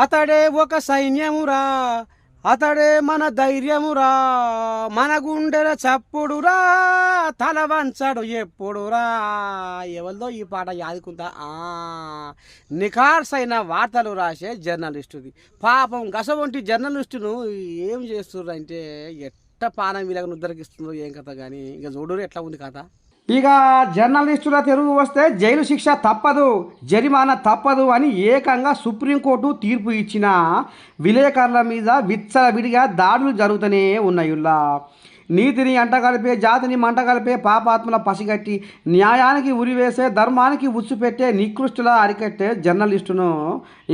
అతడే ఒక సైన్యమురా, అతడే మన ధైర్యమురా, మన గుండెల చప్పుడురా, తల వంచడు ఎప్పుడురా. ఎవరిదో ఈ పాట యాదుకుంటా. నిఖార్సైన వార్తలు రాసే జర్నలిస్టుది. పాపం గసవంటి జర్నలిస్టును ఏం చేస్తుర్రు అంటే ఎట్ట పానం వీళ్ళని ఉద్ధరిస్తుందో ఏం కథ కానీ. ఇక చూడు ఎట్లా ఉంది కథ. ఇక జర్నలిస్టుల తెరుగు వస్తే జైలు శిక్ష తప్పదు, జరిమానా తప్పదు అని ఏకంగా సుప్రీంకోర్టు తీర్పు ఇచ్చిన విలేకరుల మీద విచ్చలవిడిగా దాడులు జరుగుతూనే ఉన్నాయిల్లా. నీతిని అంటగలిపే, జాతిని మంటగలిపే పాపాత్మల పసిగట్టి న్యాయానికి ఉరివేసే, ధర్మానికి ఉచ్చుపెట్టే, నికృష్టుల అరికట్టే జర్నలిస్టును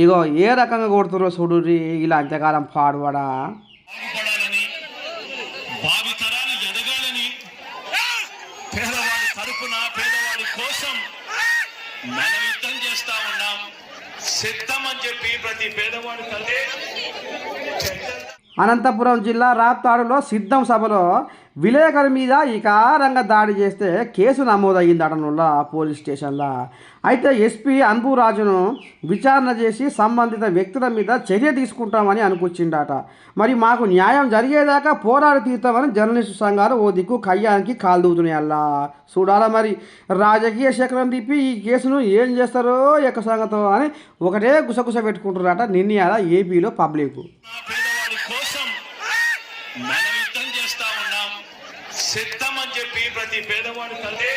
ఇగో ఏ రకంగా కొడుతురో చూడుర్రి. ఇలా అంతకాలం పాడుపడా పేదవాడి తరపున పేదవాడి కోసం మనం యుద్ధం చేస్తా ఉన్నాం. సిద్ధం అని చెప్పి ప్రతి పేదవాడి తల్లి. అనంతపురం జిల్లా రాప్తాడులో సిద్ధం సభలో విలేకరు మీద ఇకారంగా దాడి చేస్తే కేసు నమోదయ్యిందటనుల్లా పోలీస్ స్టేషన్లో. అయితే ఎస్పీ అన్బురాజును విచారణ చేసి సంబంధిత వ్యక్తుల మీద చర్య తీసుకుంటామని అనుకొచ్చిండట. మరి మాకు న్యాయం జరిగేదాకా పోరాడి తీరుతామని జర్నలిస్టు సంఘాలు ఓ దిక్కు కయ్యానికి కాల్దూతున్నాయల్లా. చూడాలా మరి రాజకీయ శకలం తిప్పి ఈ కేసును ఏం చేస్తారో ఎక్క సంగతో అని ఒకటే గుసగుస పెట్టుకుంటున్నారట నిర్ణయాల ఏపీలో పబ్లిక్. మనం యుద్ధం చేస్తా ఉన్నాం. సిద్ధం అని చెప్పి ప్రతి పేదవాడి తల్లి